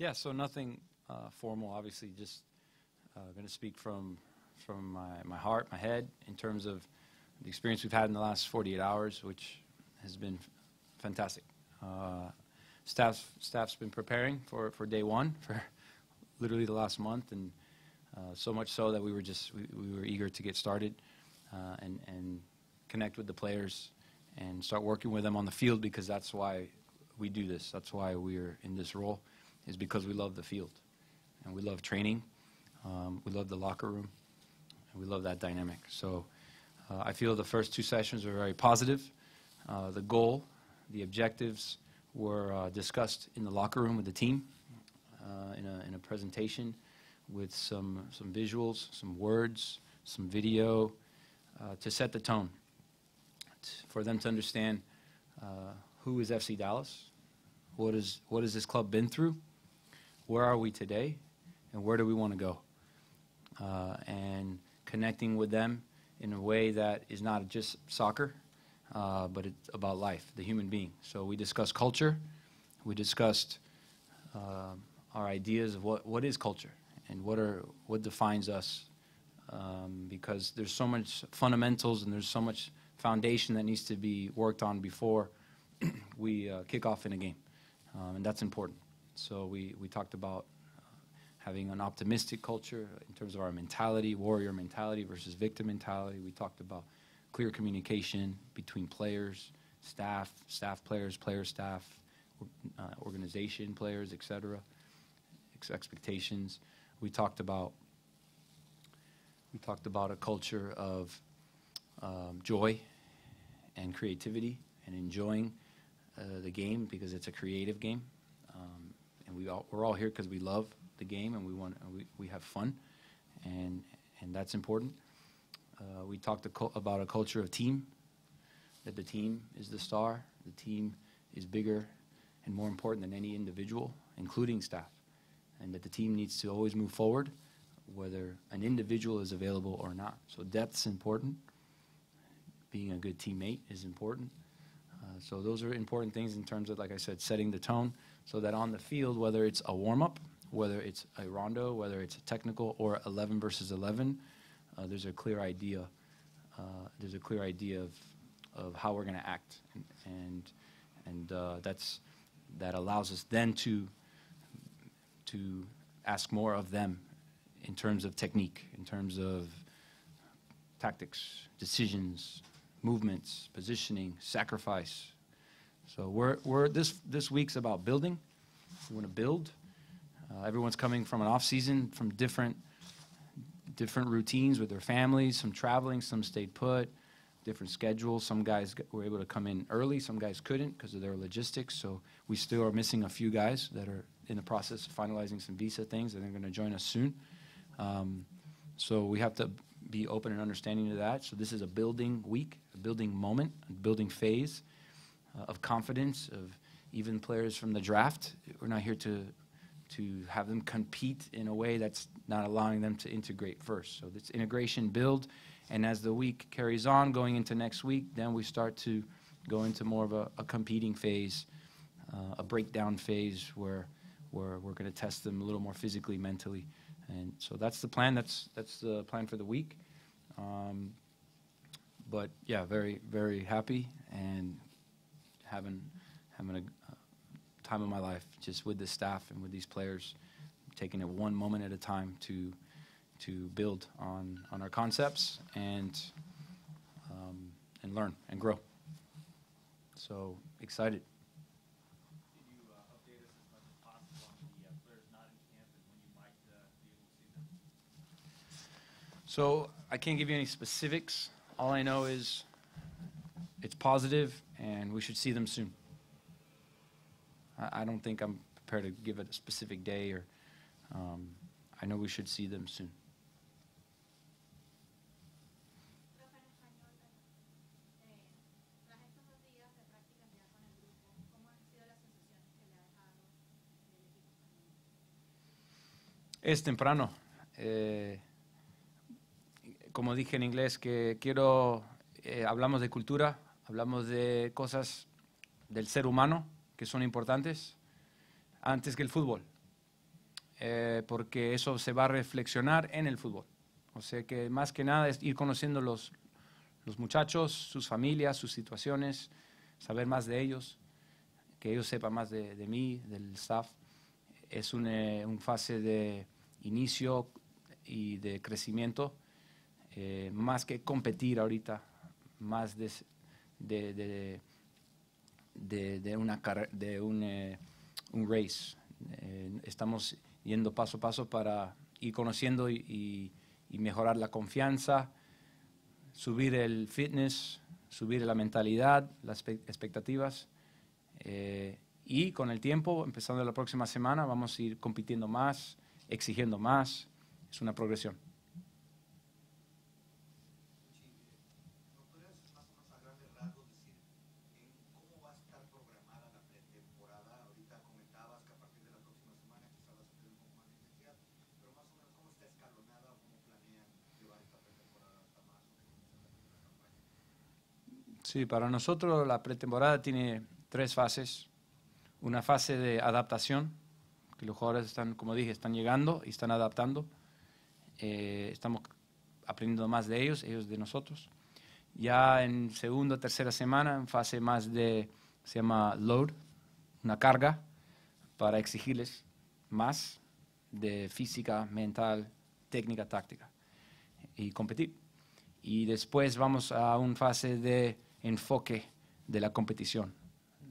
Yeah, so nothing formal, obviously, just going to speak from my heart, my head, in terms of the experience we've had in the last 48 hours, which has been fantastic. Staff's been preparing for day one for literally the last month, and so much so that we were eager to get started and connect with the players and start working with them on the field, because that's why we do this. That's why we're in this role, is because we love the field and we love training. We love the locker room, and we love that dynamic. So I feel the first two sessions were very positive. The goal, the objectives were discussed in the locker room with the team in a presentation with some visuals, some words, some video to set the tone, for them to understand who is FC Dallas, what has this club been through, where are we today, and where do we want to go, and connecting with them in a way that is not just soccer, but it's about life, the human being. So we discussed culture, we discussed our ideas of what is culture and what defines us, because there's so much fundamentals and there's so much foundation that needs to be worked on before we kick off in a game, and that's important. So we talked about having an optimistic culture in terms of our mentality, warrior mentality versus victim mentality. We talked about clear communication between players, staff, players, staff, organization, players, etc., expectations. We talked about a culture of joy and creativity and enjoying the game, because it's a creative game, and we're all here because we love the game and we have fun, and that's important. We talked about a culture of team, that the team is the star, the team is bigger and more important than any individual, including staff, and that the team needs to always move forward, whether an individual is available or not. So depth's important. Being a good teammate is important. So those are important things in terms of, like I said, setting the tone, so that on the field, whether it's a warm-up, whether it's a rondo, whether it's a technical or 11 versus 11, there's a clear idea. There's a clear idea of how we're going to act, and that allows us then to ask more of them in terms of technique, in terms of tactics, decisions, movements, positioning, sacrifice. So this week's about building. We want to build. Everyone's coming from an off season, from different routines with their families, some traveling, some stayed put, different schedules. Some guys were able to come in early, some guys couldn't because of their logistics. So we still are missing a few guys that are in the process of finalizing some visa things, and they're going to join us soon. So we have to be open and understanding to that. So this is a building week, a building moment, a building phase of confidence, of even players from the draft. We're not here to have them compete in a way that's not allowing them to integrate first. So this integration build, and as the week carries on, going into next week, then we start to go into more of a competing phase, a breakdown phase where we're going to test them a little more physically, mentally. And so that's the plan. That's the plan for the week. But yeah, very, very happy and having a time of my life just with the staff and with these players, taking it one moment at a time to build on our concepts and learn and grow. So excited. Can you update us as much as possible on the players not in camp and when you might be able to see them? So I can't give you any specifics. All I know is it's positive and we should see them soon. I don't think I'm prepared to give it a specific day, or I know we should see them soon. Es temprano. Como dije en inglés, que hablamos de cultura, hablamos de cosas del ser humano que son importantes antes que el fútbol. porque eso se va a reflexionar en el fútbol. O sea que más que nada es ir conociendo los muchachos, sus familias, sus situaciones, saber más de ellos, que ellos sepan más de mí, del staff. Es un fase de inicio y de crecimiento, más que competir ahorita, más un race. Estamos yendo paso a paso para ir conociendo y mejorar la confianza, subir el fitness, subir la mentalidad, las expectativas. Y con el tiempo, empezando la próxima semana, vamos a ir compitiendo más, exigiendo más. Es una progresión. ¿No podrías más o menos a grandes rasgos decir en cómo va a estar programada la pretemporada? Ahorita comentabas que a partir de la próxima semana quizás vas a tener un poco más de intensidad, pero más o menos cómo está escalonada o cómo planean llevar esta pretemporada hasta marzo, que comienza la primera campaña. Sí, para nosotros la pretemporada tiene 3 fases. Una fase de adaptación, que los jugadores están, como dije, están llegando y están adaptando. Estamos aprendiendo más de ellos de nosotros. Ya en segunda o tercera semana, en fase más se llama load, una carga, para exigirles más de física, mental, técnica, táctica y competir. Y después vamos a una fase de enfoque de la competición,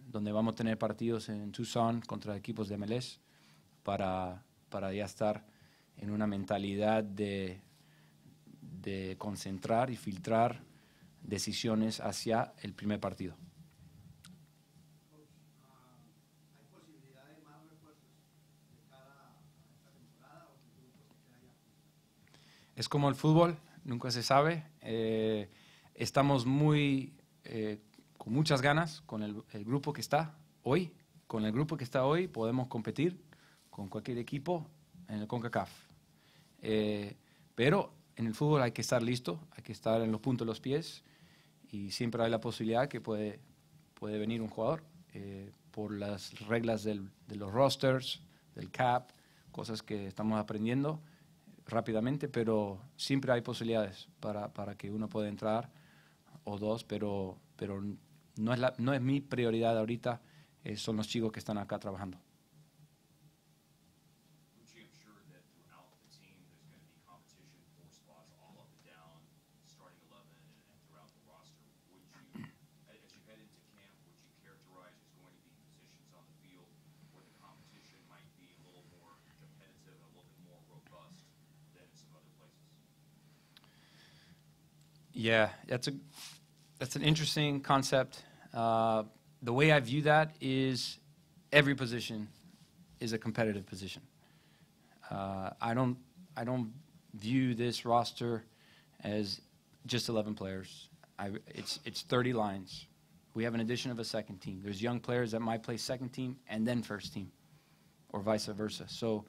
donde vamos a tener partidos en Tucson contra equipos de MLS para ya estar en una mentalidad de concentrar y filtrar decisiones hacia el primer partido. ¿Hay posibilidad de más refuerzos de cara a esta temporada o el grupo se queda ya? Es como el fútbol, nunca se sabe. Estamos con muchas ganas con el grupo que está hoy. Con el grupo que está hoy podemos competir con cualquier equipo en el CONCACAF. Pero en el fútbol hay que estar listo, hay que estar en los puntos de los pies y siempre hay la posibilidad que puede venir un jugador por las reglas de los rosters, del cap, cosas que estamos aprendiendo rápidamente, pero siempre hay posibilidades para que uno pueda entrar o dos, pero no es mi prioridad ahorita, son los chicos que están acá trabajando. Luchi, I'm sure that throughout the team there's going to be competition for spots all up and down, starting 11 and throughout the roster. Would you, as you head into camp, would you characterize as going to be positions on the field where the competition might be a little more competitive and a little bit more robust than in some other places? Yeah, that's an interesting concept. The way I view that is every position is a competitive position. I don't view this roster as just 11 players. It's 30 lines. We have an addition of a second team. There's young players that might play second team and then first team, or vice versa. So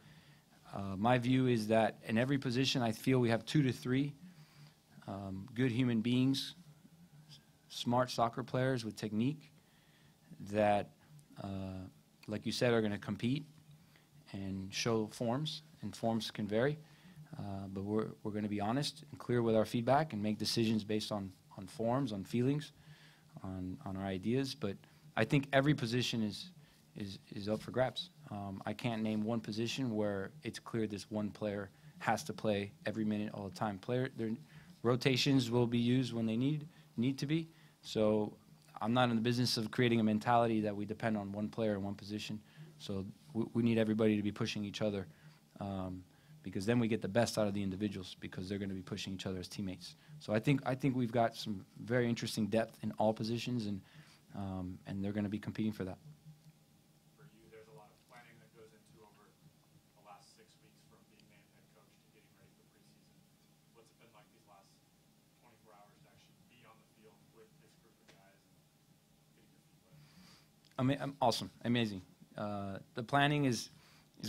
my view is that in every position, I feel we have 2 to 3 good human beings, smart soccer players with technique that, like you said, are going to compete and show forms, and forms can vary. But we're going to be honest and clear with our feedback and make decisions based on forms, on feelings, on our ideas. But I think every position is up for grabs. I can't name one position where it's clear this one player has to play every minute all the time. Their rotations will be used when they need to be. So I'm not in the business of creating a mentality that we depend on one player in one position. So we need everybody to be pushing each other, because then we get the best out of the individuals, because they're going to be pushing each other as teammates. So I think we've got some very interesting depth in all positions, and they're going to be competing for that. For you, there's a lot of planning that goes into over the last 6 weeks from being named head coach to getting ready for preseason. What's it been like these last 24 hours to actually be on the field with this group of guys and getting your feet wet? Awesome, amazing. The planning is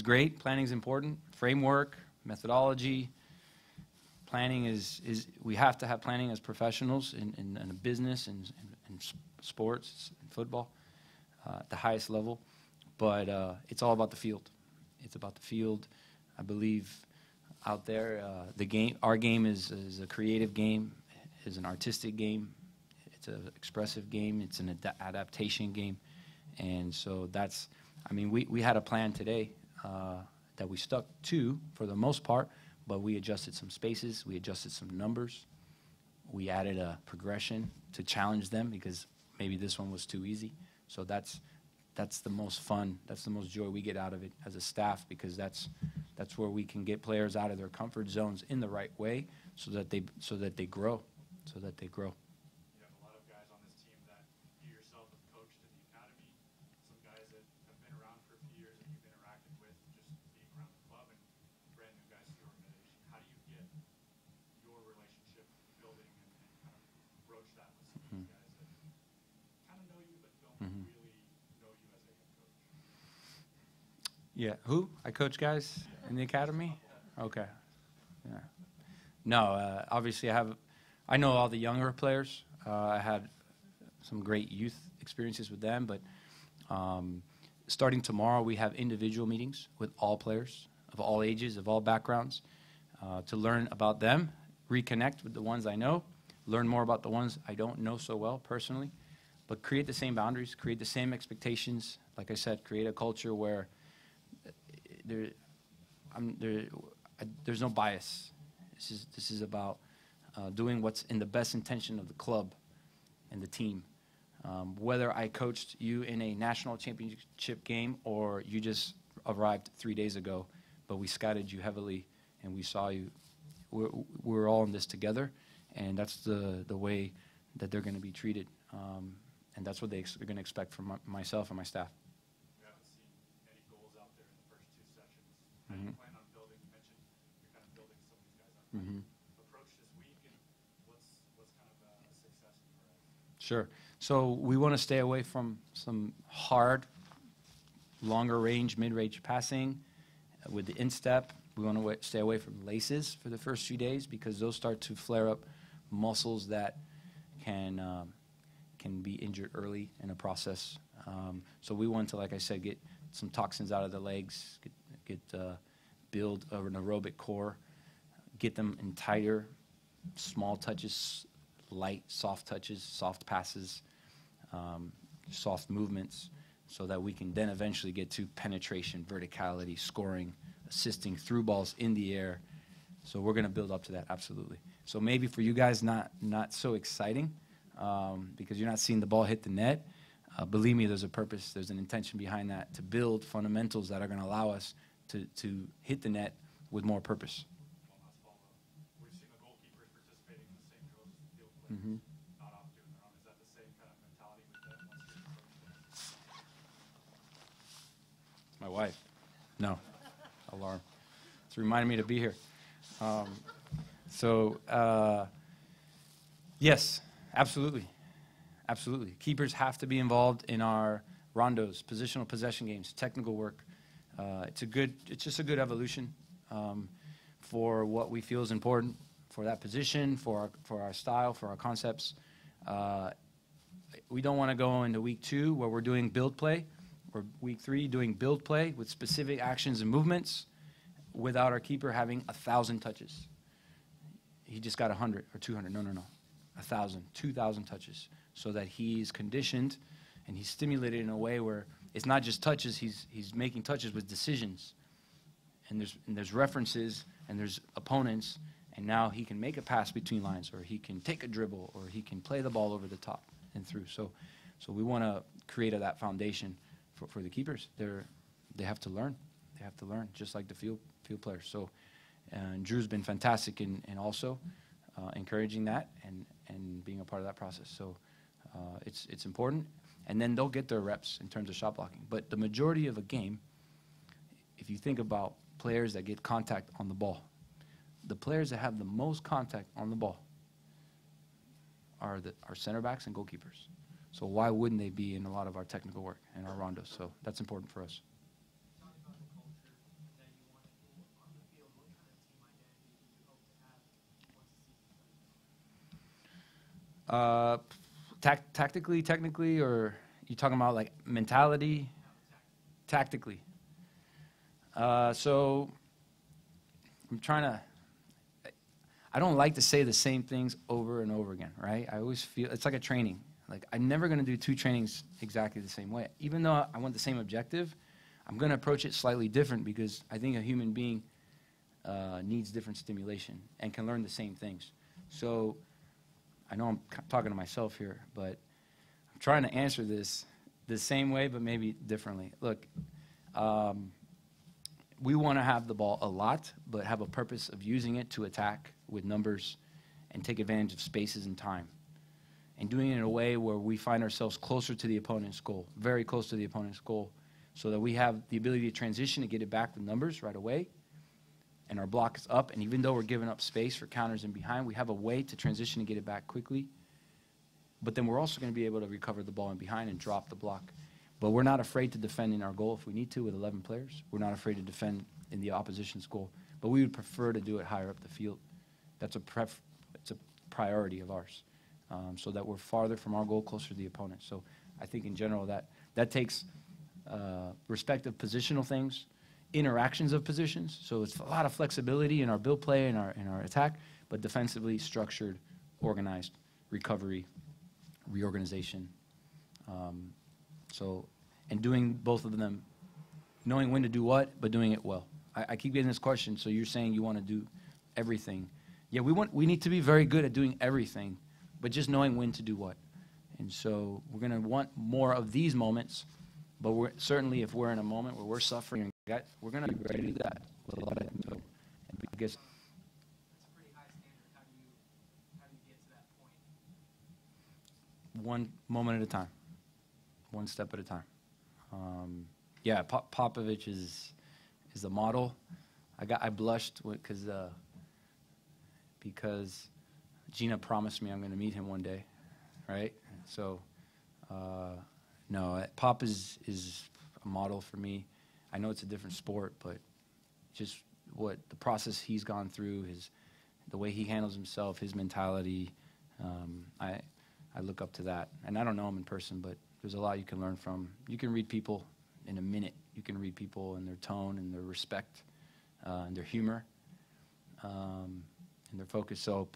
great. Planning is important. Framework, methodology. Planning is we have to have planning as professionals in a business and sports and football at the highest level. But it's all about the field. It's about the field. I believe out there, our game is a creative game, is an artistic game, it's an expressive game, it's an adaptation game, and so that's. I mean, we had a plan today that we stuck to for the most part, but we adjusted some spaces, we adjusted some numbers, we added a progression to challenge them because maybe this one was too easy. So that's the most fun, that's the most joy we get out of it as a staff, because that's where we can get players out of their comfort zones in the right way, so that they grow. You have a lot of guys on this team that you yourself have coached in the academy, some guys that have been around for a few years that you've interacted with just being around the club, and brand new guys to the organization. How do you get your relationship building and kind of broach that with some of these guys that kind of know you but don't really know you as a head coach? Yeah, who? I coach guys in the academy? Okay. Yeah. No, obviously I know all the younger players. I had some great youth experiences with them, but starting tomorrow we have individual meetings with all players of all ages, of all backgrounds, to learn about them, reconnect with the ones I know, learn more about the ones I don't know so well personally, but create the same boundaries, create the same expectations. Like I said, create a culture where there's no bias. This is about doing what's in the best intention of the club and the team. Whether I coached you in a national championship game or you just arrived 3 days ago, but we scouted you heavily and we saw you, we're all in this together, and that's the way that they're going to be treated. And that's what they're going to expect from myself and my staff. We haven't seen any goals out there in the first two sessions. How do you plan on building? You mentioned you're kind of building some of these guys up. Approach this week, and what's kind of a success in your eyes? Sure. So we want to stay away from some hard, longer range, mid-range passing with the instep. We want to stay away from laces for the first few days, because those start to flare up muscles that can be injured early in a process. So we want to, like I said, get some toxins out of the legs, build an aerobic core, get them in tighter, small touches, light, soft touches, soft passes, soft movements, so that we can then eventually get to penetration, verticality, scoring, assisting through balls in the air. So we're going to build up to that, absolutely. So maybe for you guys, not so exciting, because you're not seeing the ball hit the net. Believe me, there's a purpose, there's an intention behind that, to build fundamentals that are going to allow us to hit the net with more purpose. One last follow-up. We've seen the goalkeepers participating in the same drills as the field players, not off doing their own. Is that the same kind of mentality with them once you're approaching them? It's my wife. No. Alarm. It's reminding me to be here. Yes, absolutely. Absolutely. Keepers have to be involved in our rondos, positional possession games, technical work. It's just a good evolution for what we feel is important for that position, for our style, for our concepts. We don't want to go into week 2 where we're doing build play, or week 3 doing build play with specific actions and movements without our keeper having 1,000 touches. He just got 100 or 200. No. 1,000, 2,000 touches, so that he's conditioned and he's stimulated in a way where it's not just touches. He's making touches with decisions, and there's references and there's opponents, and now he can make a pass between lines, or he can take a dribble, or he can play the ball over the top and through. So we want to create that foundation for the keepers. They have to learn. They have to learn, just like the field players. So, and Drew's been fantastic in also encouraging that and being a part of that process. So it's important. And then they'll get their reps in terms of shot blocking. But the majority of a game, if you think about players that get contact on the ball, the players that have the most contact on the ball are our center backs and goalkeepers. So why wouldn't they be in a lot of our technical work and our rondos? So that's important for us. Talking about the culture that you want to do on the field, what kind of team identity do you hope to have once the season's done? Tactically, technically, or you talking about like mentality? Tactically. So I'm trying to, I don't like to say the same things over and over again, right? I always feel, it's like a training. Like, I'm never going to do 2 trainings exactly the same way. Even though I want the same objective, I'm going to approach it slightly different because I think a human being needs different stimulation and can learn the same things. So I know I'm talking to myself here, but I'm trying to answer this the same way, but maybe differently. Look, we want to have the ball a lot, but have a purpose of using it to attack with numbers and take advantage of spaces and time. And doing it in a way where we find ourselves closer to the opponent's goal, very close to the opponent's goal, so that we have the ability to transition and get it back with numbers right away, and our block is up, and even though we're giving up space for counters and behind, we have a way to transition and get it back quickly. But then we're also going to be able to recover the ball in behind and drop the block. But we're not afraid to defend in our goal if we need to with 11 players. We're not afraid to defend in the opposition's goal. But we would prefer to do it higher up the field. That's it's a priority of ours, so that we're farther from our goal, closer to the opponent. So I think in general that takes respective positional things, interactions of positions. So it's a lot of flexibility in our build play and our attack, but defensively structured, organized, recovery, reorganization. And doing both of them, knowing when to do what, but doing it well. I keep getting this question, so you're saying you want to do everything. Yeah, we need to be very good at doing everything, but just knowing when to do what. And so we're going to want more of these moments, but we're certainly, if we're in a moment where we're suffering, we're going to be ready to do that. So, I guess. That's a pretty high standard. How do you get to that point? One moment at a time, one step at a time. Yeah, Popovich is the model. I blushed because Gina promised me I'm going to meet him one day, right? So, no, Pop is a model for me. I know it's a different sport, but just what the process he's gone through, the way he handles himself, his mentality, I look up to that. And I don't know him in person, but there's a lot you can learn from. You can read people in a minute. You can read people in their tone and their respect, and their humor, and their focus. So,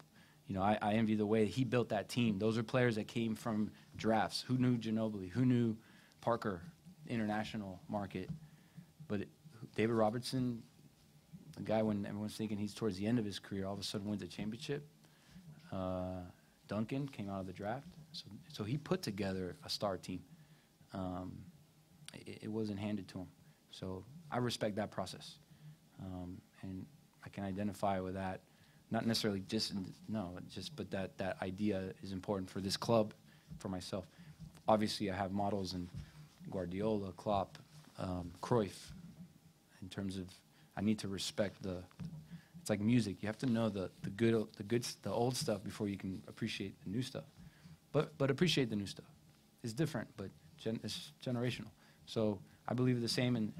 I envy the way he built that team. Those are players that came from drafts. Who knew Ginobili? Who knew Parker, international market? But David Robertson, the guy when everyone's thinking he's towards the end of his career, all of a sudden wins a championship. Duncan came out of the draft. So he put together a star team. It wasn't handed to him. So I respect that process. And I can identify with that. Not necessarily but that idea is important for this club, for myself. Obviously, I have models in Guardiola, Klopp, Cruyff, in terms of I need to respect it's like music. You have to know the old stuff before you can appreciate the new stuff. But appreciate the new stuff. It's different, but it's generational. So I believe the same in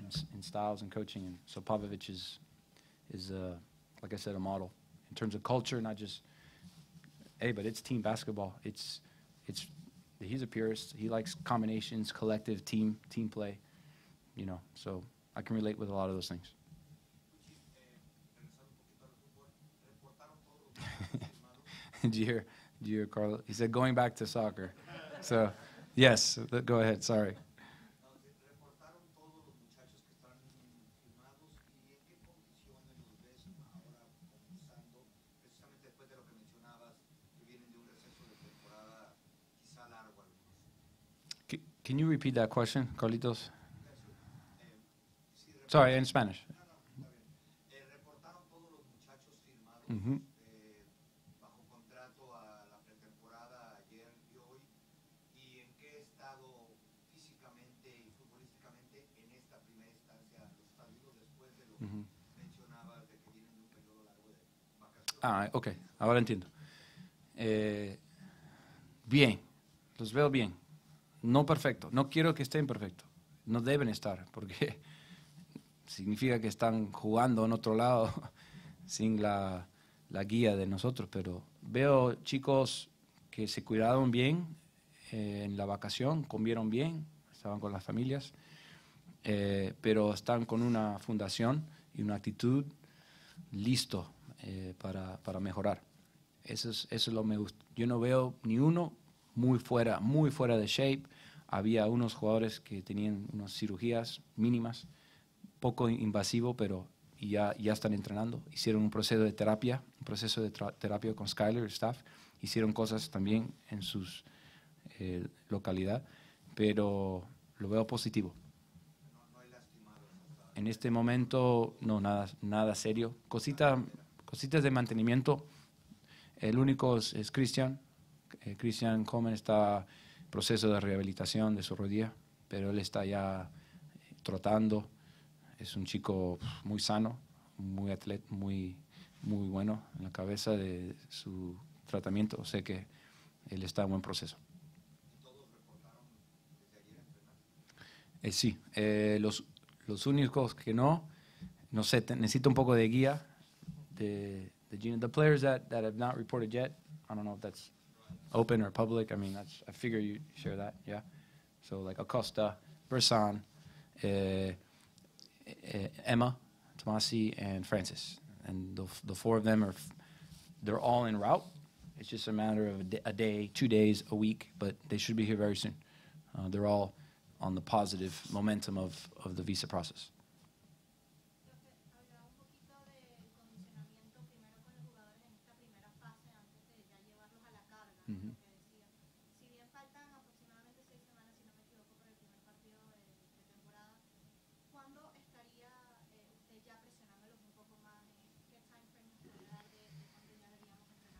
styles and coaching. And so Popovich is like I said, a model in terms of culture, not just, but it's team basketball. He's a purist. He likes combinations, collective team play, so I can relate with a lot of those things. Did you hear Carlos? He said going back to soccer. So, yes, go ahead, sorry. Can you repeat that question, Carlitos? Sorry, in Spanish. Mm-hmm. Bajo contrato a la pretemporada ayer y hoy, y en qué estado físicamente y futbolísticamente en esta primera instancia los Estados Unidos después de lo que mencionabas de que vienen de un periodo largo de vacaciones. Ok, ahora entiendo. Bien, los veo bien. No perfecto, no quiero que estén perfectos. No deben estar, porque significa que están jugando en otro lado sin la guía de nosotros, pero veo chicos que se cuidaron bien en la vacación, comieron bien, estaban con las familias, pero están con una fundación y una actitud listo para mejorar. Eso es lo que me gusta. Yo no veo ni uno muy fuera de shape. Había unos jugadores que tenían unas cirugías mínimas, poco invasivo, pero ya están entrenando. Hicieron un proceso de terapia con Skyler y staff. Hicieron cosas también en sus localidad, pero lo veo positivo. No hay lastimados hasta En este momento, no, nada serio. Cositas de mantenimiento. El único es Christian. Christian Coleman está en proceso de rehabilitación de su rodilla, pero él está ya trotando. Es un chico muy sano, muy atleta, muy bueno en la cabeza de su tratamiento. Sé que él está en buen proceso. y todos reportaron desde ayer entrenar. Sí, los únicos que no sé, necesito un poco de guía de Gino. The players that have not reported yet, I don't know if that's open or public. I mean, I figure you share that, yeah. So like Acosta, Bressan, Emma, Tomasi, and Francis, and the four of them they're all en route. It's just a matter of a day, 2 days, a week, but they should be here very soon. They're all on the positive momentum of the visa process. Hablaba un poquito del condicionamiento primero con los jugadores en esta primera fase antes de ya llevarlos a la carga, lo que decía. Si bien faltan aproximadamente 6 semanas, si no me equivoco, para el primer partido de temporada, ¿cuándo estaría usted ya presionándolos un poco más? ¿Qué time frame nos puede dar de cuándo ya deberíamos entrenar un poquito más?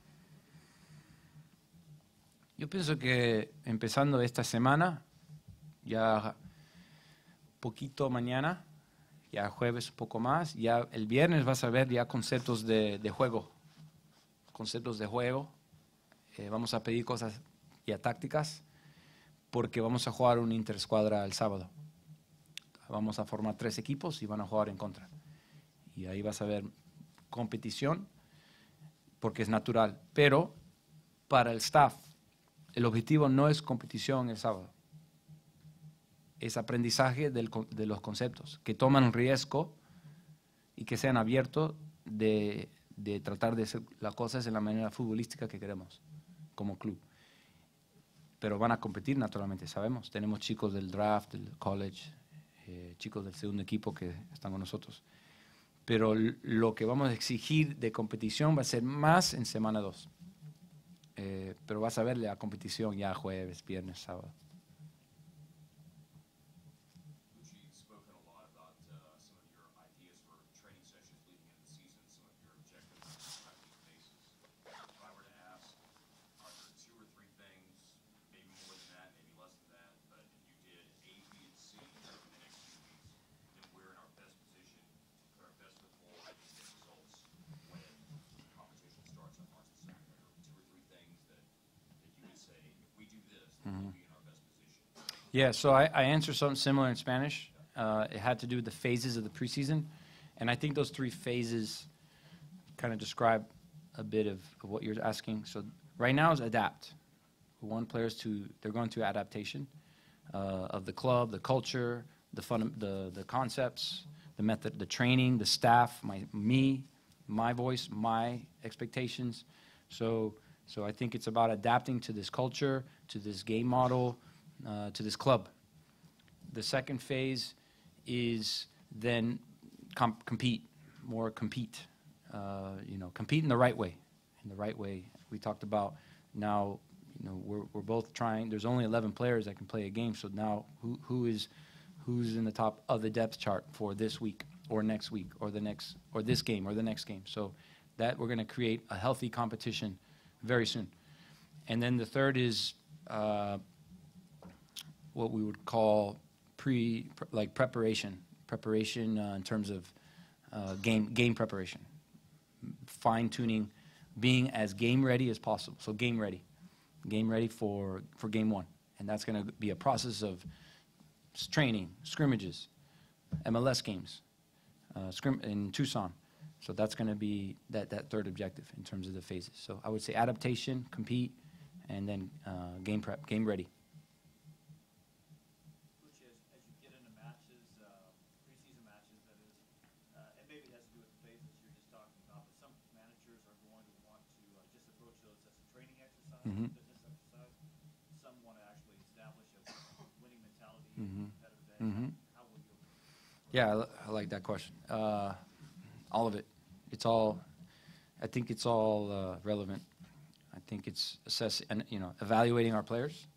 Yo pienso que empezando esta semana, ya poquito mañana, ya jueves un poco más, ya el viernes vas a ver ya conceptos de juego. Vamos a pedir cosas ya tácticas porque vamos a jugar una interescuadra el sábado. Vamos a formar 3 equipos y van a jugar en contra. Y ahí vas a ver competición porque es natural. Pero para el staff, el objetivo no es competición el sábado. Es aprendizaje de los conceptos, que toman riesgo y que sean abiertos de tratar de hacer las cosas en la manera futbolística que queremos como club. Pero van a competir naturalmente, sabemos. Tenemos chicos del draft, del college, chicos del segundo equipo que están con nosotros. Pero lo que vamos a exigir de competición va a ser más en semana 2. Pero vas a ver la competición ya jueves, viernes, sábado. Luchi, you've spoken a lot about some of your ideas for training sessions leading into the season, some of your objectives on a weekly basis. If I were to ask, are there 2 or 3 things, maybe more than that, maybe less than that, but if you did A, B, and C in the next few weeks, then we're in our best position, put our best foot forward, and get results when the competition starts on March the 2nd? Are there 2 or 3 things that you would say, if we do this, then we'll be in our best position? Yeah, so I answered something similar in Spanish. It had to do with the phases of the preseason. And I think those 3 phases kind of describe a bit of what you're asking. So right now is adapt. We want players they're going through adaptation of the club, the culture, the concepts, the method, the training, the staff, my voice, my expectations. So I think it's about adapting to this culture, to this game model, to this club. The second phase is then compete. Compete in the right way. We talked about now, we're both trying. There's only 11 players that can play a game. So now who's in the top of the depth chart for this week or next week or this game or the next game. So that we're going to create a healthy competition very soon. And then the third is what we would call preparation in terms of game preparation, fine-tuning, being as game ready as possible. So game ready for game 1. And that's going to be a process of training, scrimmages, MLS games, in Tucson. So that's going to be that third objective in terms of the phases. So I would say adaptation, compete, and then game prep, game ready. Luchi, as you get into matches, preseason matches, that is, and maybe it has to do with the phases you were just talking Mhm. this exercise. Some want to actually establish a winning mentality Mhm. in competitive edge. Mhm. How will you? Yeah, I like that question. All of it. It's all. I think it's all relevant. I think it's assessing and evaluating our players,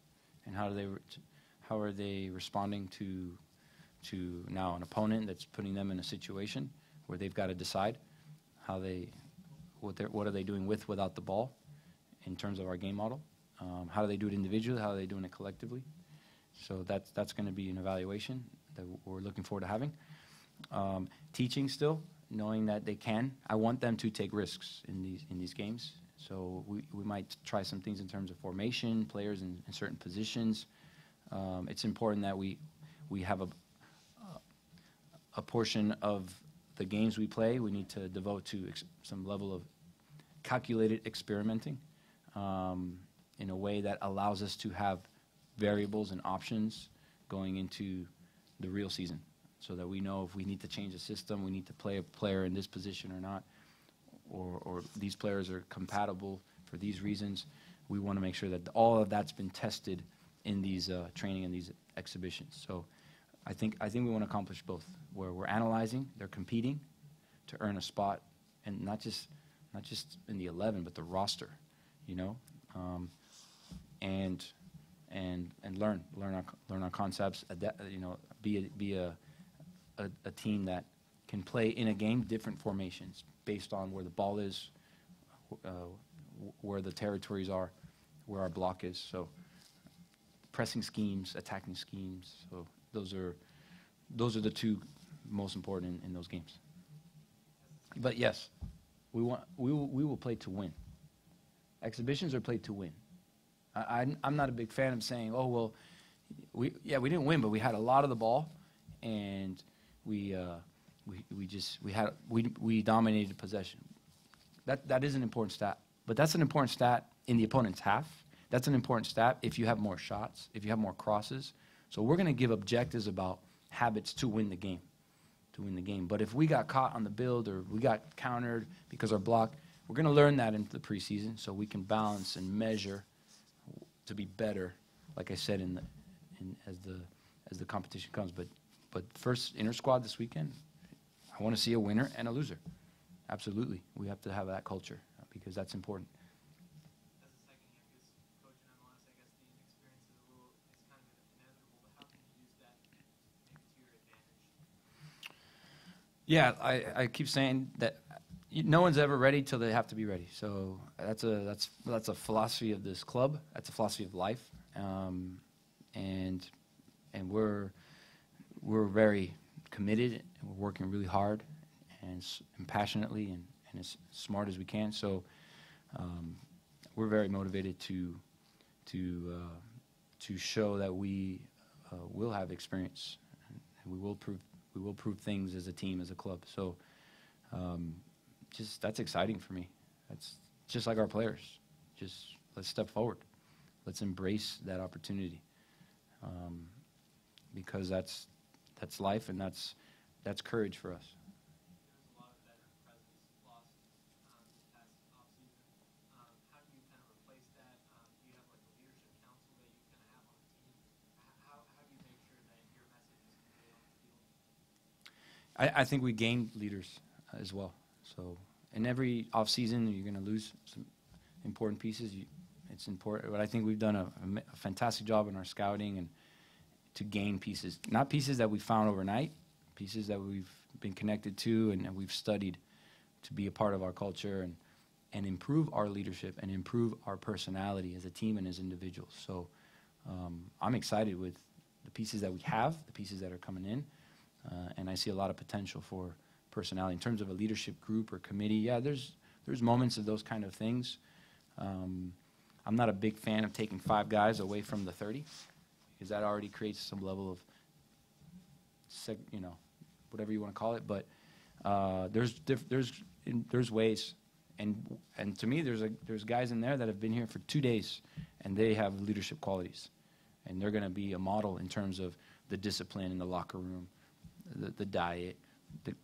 and how are they responding to now an opponent that's putting them in a situation where they've got to decide what are they doing without the ball in terms of our game model. How do they do it individually? How are they doing it collectively? So that's going to be an evaluation that we're looking forward to having. Teaching still, knowing that they can. I want them to take risks in these games. So we might try some things in terms of formation, players in certain positions. It's important that we have a portion of the games we play we need to devote to some level of calculated experimenting in a way that allows us to have variables and options going into the real season, so that we know if we need to change the system, we need to play a player in this position or not, or these players are compatible for these reasons. We want to make sure that all of that's been tested in these training and these exhibitions. So I think we want to accomplish both, where we're analyzing, they're competing to earn a spot, and not just in the 11, but the roster, and learn our concepts. Be a team that can play in a game different formations based on where the ball is, where the territories are, where our block is. So pressing schemes, attacking schemes. So those are the two most important in those games. But yes, we will play to win. Exhibitions are played to win. I'm not a big fan of saying, oh well, we didn't win, but we had a lot of the ball, and we dominated possession. That is an important stat, but that's an important stat in the opponent's half. That's an important stat if you have more shots, if you have more crosses. So we're going to give objectives about habits to win the game. But if we got caught on the build or we got countered because our block, we're going to learn that into the preseason so we can balance and measure to be better, like I said, as the competition comes. But first, inter-squad this weekend, I want to see a winner and a loser. Absolutely. We have to have that culture because that's important. As a second youngest coach in MLS, I guess the inexperience is kind of inevitable, but how can you use that maybe to your advantage? Yeah, I keep saying that no one's ever ready till they have to be ready. So that's a philosophy of this club. That's a philosophy of life, and we're very committed. And we're working really hard and passionately and as smart as we can. So we're very motivated to show that we will have experience and we will prove things as a team, as a club. So that's exciting for me. That's just like our players. Just let's step forward. Let's embrace that opportunity, because that's life and that's courage for us. There's a lot of veteran presence lost this past offseason. How do you kind of replace that? Do you have like a leadership council that you kind of have on the team? How do you make sure that your message is conveyed on the field? I think we gain leaders as well. So in every offseason, you're going to lose some important pieces. It's important, but I think we've done a fantastic job in our scouting and to gain pieces, not pieces that we found overnight, pieces that we've been connected to and we've studied to be a part of our culture and improve our leadership and improve our personality as a team and as individuals. So I'm excited with the pieces that we have, the pieces that are coming in, and I see a lot of potential for personality. In terms of a leadership group or committee, yeah, there's moments of those kind of things. I'm not a big fan of taking 5 guys away from the 30, because that already creates some level of, whatever you want to call it. But there's ways, and to me, there's guys in there that have been here for 2 days, and they have leadership qualities, and they're going to be a model in terms of the discipline in the locker room, the diet, the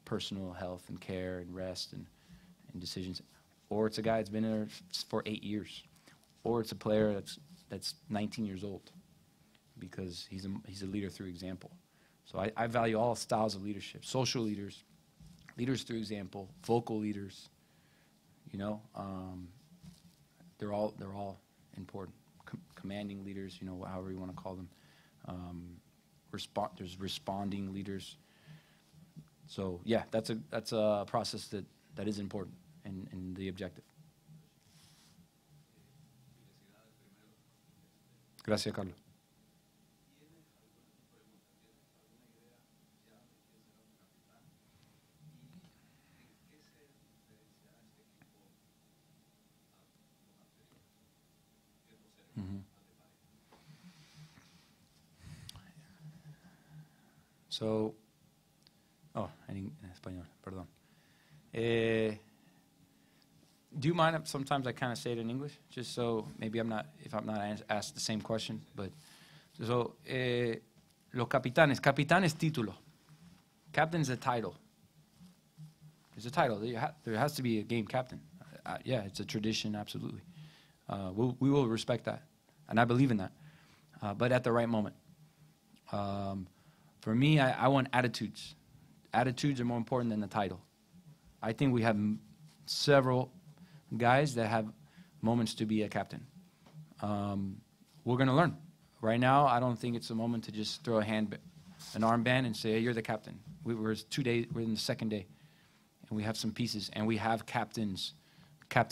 personal health and care and rest and decisions. Or it's a guy that's been there for 8 years. or it's a player that's 19 years old, because he's a leader through example. So I value all styles of leadership: social leaders, leaders through example, vocal leaders. They're all important. Commanding leaders, however you want to call them. There's responding leaders. So yeah, that's a process that is important in the objective. Gracias, Carlos. So, en español, perdón. Do you mind if sometimes I kind of say it in English, just so maybe if I'm not asked the same question? But so, los capitanes. Capitán es título. Captain's a title. It's a title. There has to be a game captain. Yeah, it's a tradition, absolutely. We will respect that, and I believe in that. But at the right moment. For me, I want attitudes. Attitudes are more important than the title. I think we have several guys that have moments to be a captain. We're going to learn. Right now, I don't think it's a moment to just throw an armband and say, hey, you're the captain. We're in the second day, and we have some pieces, and we have captain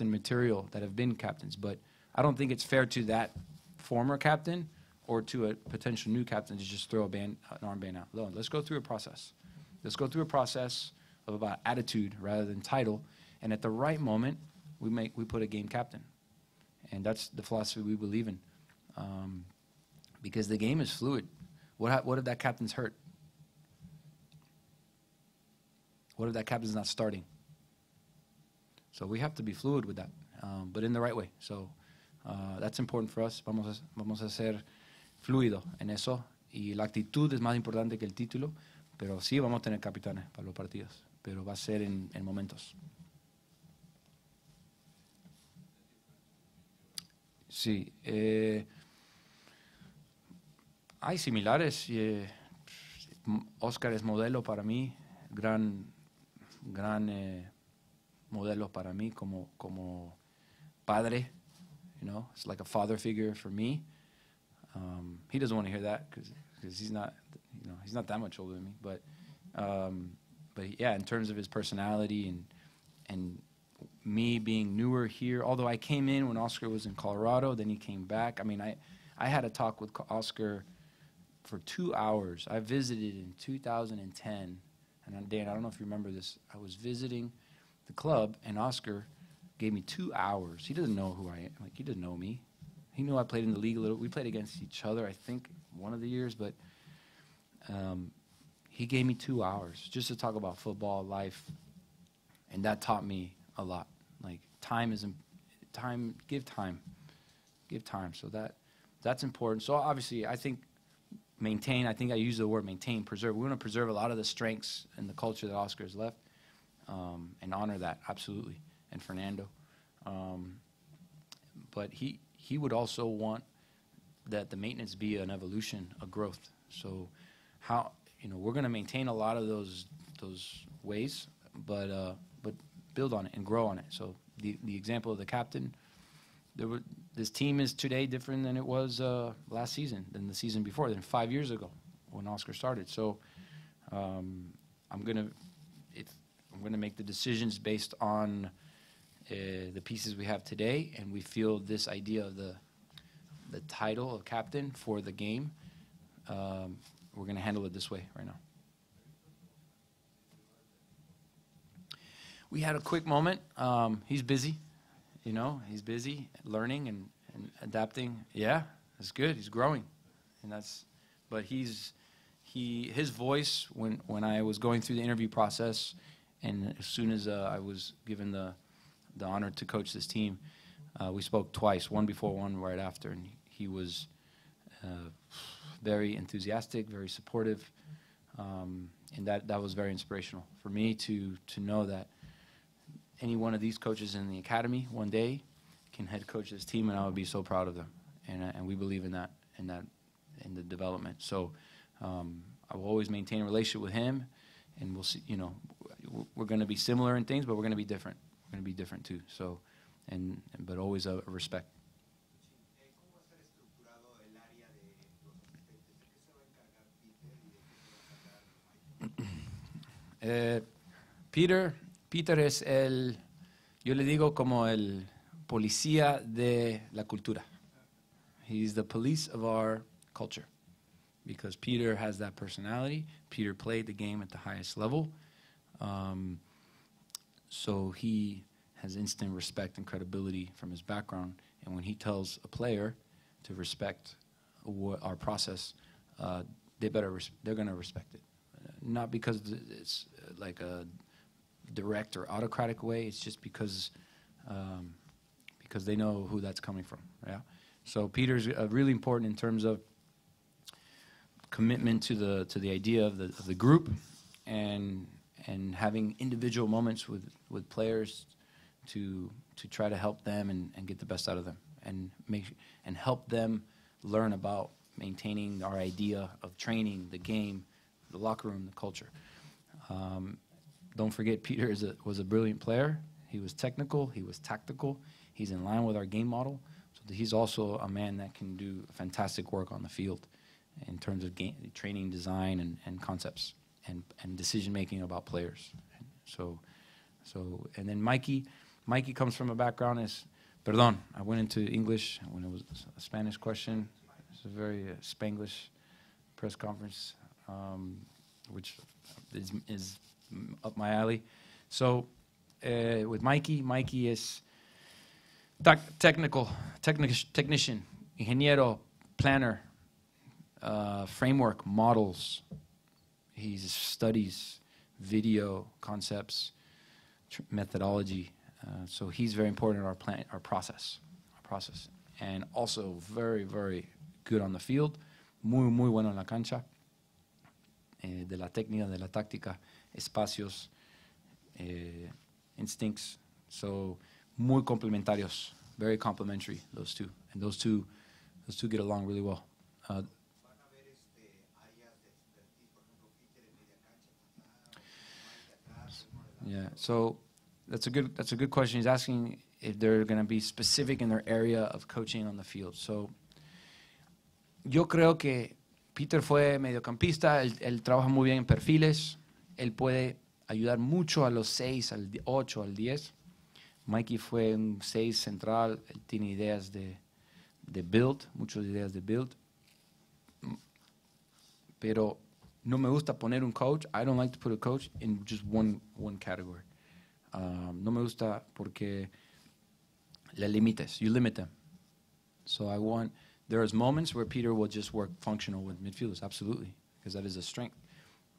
material that have been captains. But I don't think it's fair to that former captain or to a potential new captain to just throw an armband out. No, let's go through a process. Let's go through a process of about attitude rather than title, and at the right moment, we put a game captain, and that's the philosophy we believe in, because the game is fluid. What if that captain's hurt? What if that captain's not starting? So we have to be fluid with that, but in the right way. So that's important for us. Vamos a ser fluido en eso, y la actitud es más importante que el título, pero sí vamos a tener capitanes para los partidos, pero va a ser en momentos. Sí, hay similares. Oscar es modelo para mí, gran modelo para mí como padre. It's like a father figure for me. He doesn't want to hear that because he's not that much older than me. But yeah, in terms of his personality and me being newer here, although I came in when Oscar was in Colorado, then he came back. I mean, I had a talk with Oscar for 2 hours. I visited in 2010, and Dan, I don't know if you remember this. I was visiting the club, and Oscar gave me 2 hours. He doesn't know who I am. Like, he doesn't know me. He knew I played in the league a little. We played against each other, I think, one of the years, but he gave me 2 hours just to talk about football, life, and that taught me a lot. Like, give time. So that's important. So obviously, I think maintain. I think I use the word maintain, preserve. We want to preserve a lot of the strengths and the culture that Oscar has left, and honor that absolutely. And Fernando, but he would also want that the maintenance be an evolution, a growth. So how we're going to maintain a lot of those ways, but build on it and grow on it. So the example of the captain, this team is today different than it was last season, than the season before, than 5 years ago when Oscar started. So I'm gonna make the decisions based on the pieces we have today, and we feel this idea of the title of captain for the game. We're going to handle it this way right now. We had a quick moment. He's busy, he's busy learning and adapting. Yeah, that's good. He's growing, but his voice when I was going through the interview process, and as soon as I was given the honor to coach this team, we spoke twice, one before, one right after, and he was very enthusiastic, very supportive, and that was very inspirational for me to know that any one of these coaches in the academy one day can head coach this team, and I would be so proud of them. And we believe in that, in the development. So I will always maintain a relationship with him, and we'll see. We're going to be similar in things, but we're going to be different. We're going to be different too. So, but always a respect. ¿Cómo va a estar estructurado el área de los asistentes? ¿De qué se va a encargar Peter y de qué se va a encargar Mike? Peter es yo le digo como el policía de la cultura. He's the police of our culture, because Peter has that personality. Peter played the game at the highest level. So he has instant respect and credibility from his background. And when he tells a player to respect our process, they're going to respect it. Not because it's like a direct or autocratic way. It's just because they know who that's coming from. Yeah. So Peter's really important in terms of commitment to the idea of the group, and having individual moments with players to try to help them and get the best out of them, and help them learn about maintaining our idea of training, the game, the locker room, the culture. Don't forget, Peter was a brilliant player. He was technical. He was tactical. He's in line with our game model. So he's also a man that can do fantastic work on the field in terms of game, training, design, and concepts, and decision-making about players. And then Mikey comes from a background perdón, I went into English when it was a Spanish question. It's a very Spanglish press conference, which is up my alley. So with Mikey is technician, ingeniero, planner, framework, models. He studies video concepts, methodology. So he's very important in our process, and also very, very good on the field. Muy bueno en la cancha. De la técnica, de la táctica, espacios, instincts. So muy complementarios, very complementary, those two, and those two get along really well. ¿Van a haber áreas de expertise, por ejemplo, Peter en media cancha, Mike atrás, uno adelante? Yeah, so that's a good question. He's asking if they're going to be specific in their area of coaching on the field. So yo creo que Peter fue mediocampista, él trabaja muy bien en perfiles, él puede ayudar mucho a los 6, al 8, al 10. Mikey fue un 6 central, él tiene ideas de build, muchas ideas de build. Pero no me gusta poner un coach. I don't like to put a coach in just one category. No me gusta porque le limites. You limit them. So there's moments where Peter will just work functional with midfielders, absolutely, because that is a strength.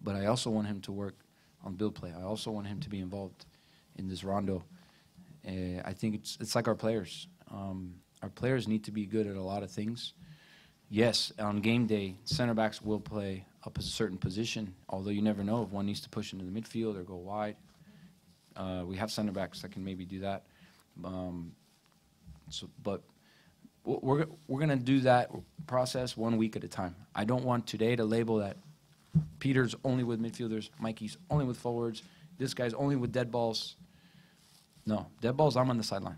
But I also want him to work on build play. I also want him to be involved in this rondo. I think it's like our players. Our players need to be good at a lot of things. Yes, on game day, center backs will play up a certain position, although you never know if one needs to push into the midfield or go wide. We have center backs that can maybe do that. But we're going to do that process 1 week at a time. I don't want today to label that Peter's only with midfielders, Mikey's only with forwards, this guy's only with dead balls. No, dead balls, I'm on the sideline.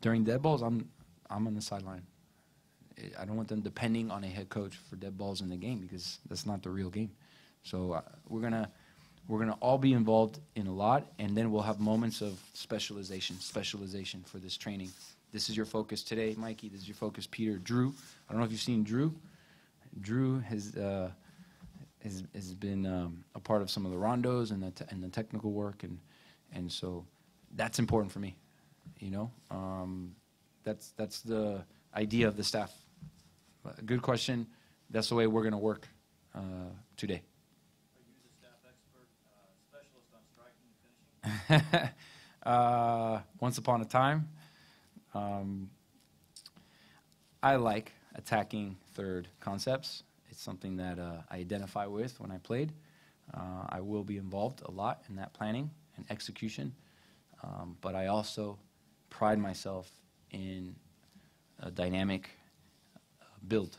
During dead balls, I'm on the sideline. I don't want them depending on a head coach for dead balls in the game, because that's not the real game. So we're gonna all be involved in a lot, and then we'll have moments of specialization for this training. This is your focus today, Mikey. This is your focus, Peter. Drew, I don't know if you've seen Drew. Drew has been a part of some of the rondos and the technical work, and so that's important for me. You know, that's the idea of the staff. Good question. That's the way we're going to work today. Are you the staff expert, specialist on striking and finishing? Once upon a time, I like attacking third concepts. It's something that I identify with when I played. I will be involved a lot in that planning and execution, but I also pride myself in a dynamic build.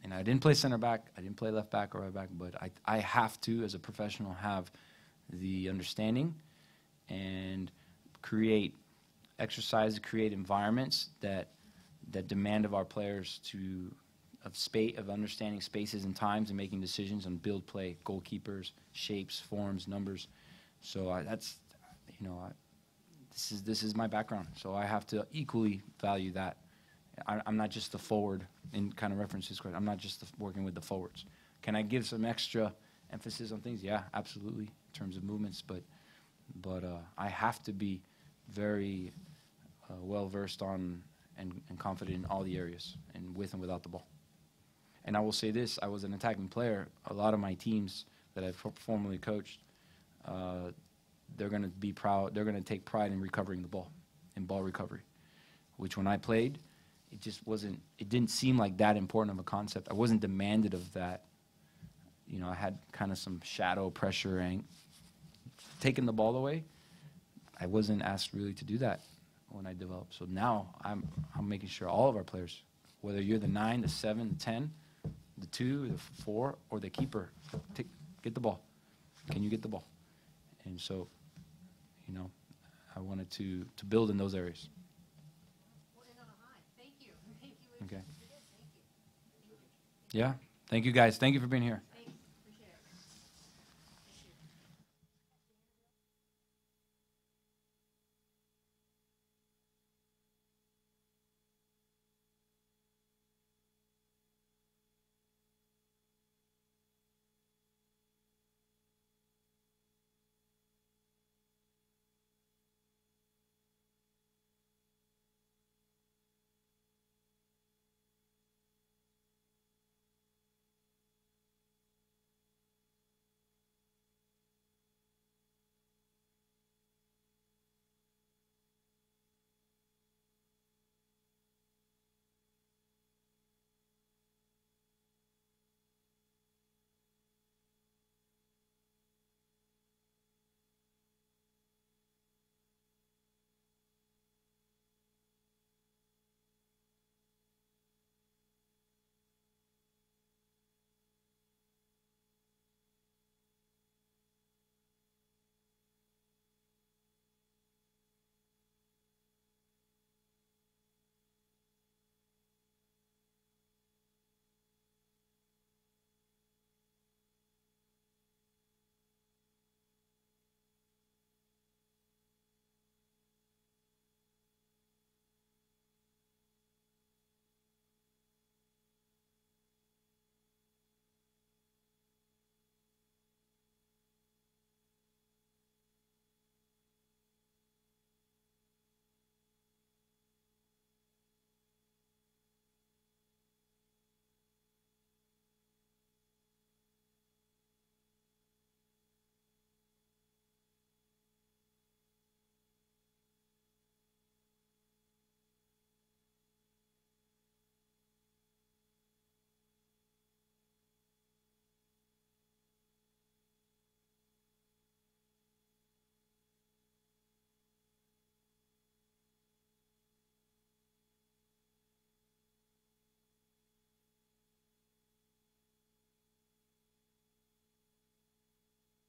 And I didn't play center back, I didn't play left back or right back, but I have to, as a professional, have the understanding and create environments that demand of our players of understanding spaces and times and making decisions on build play, goalkeepers, shapes, forms, numbers. So this is my background. So I have to equally value that. I'm not just the forward, in kind of references. I'm not just working with the forwards. Can I give some extra emphasis on things? Yeah, absolutely, in terms of movements. But I have to be very well versed on and confident in all the areas, and with and without the ball. And I will say this: I was an attacking player. A lot of my teams that I've formerly coached, they're going to be proud. They're going to take pride in recovering the ball, in ball recovery, which when I played, it just wasn't. It didn't seem like that important of a concept. I wasn't demanded of that. I had kind of some shadow pressure and taking the ball away. I wasn't asked really to do that when I developed. So now I'm making sure all of our players, whether you're the 9, the 7, the 10, the 2, the 4, or the keeper, get the ball. Can you get the ball? And so, I wanted to build in those areas. We'll end on a high. Thank you. Thank you. Okay. Thank you. Yeah. Thank you, guys. Thank you for being here.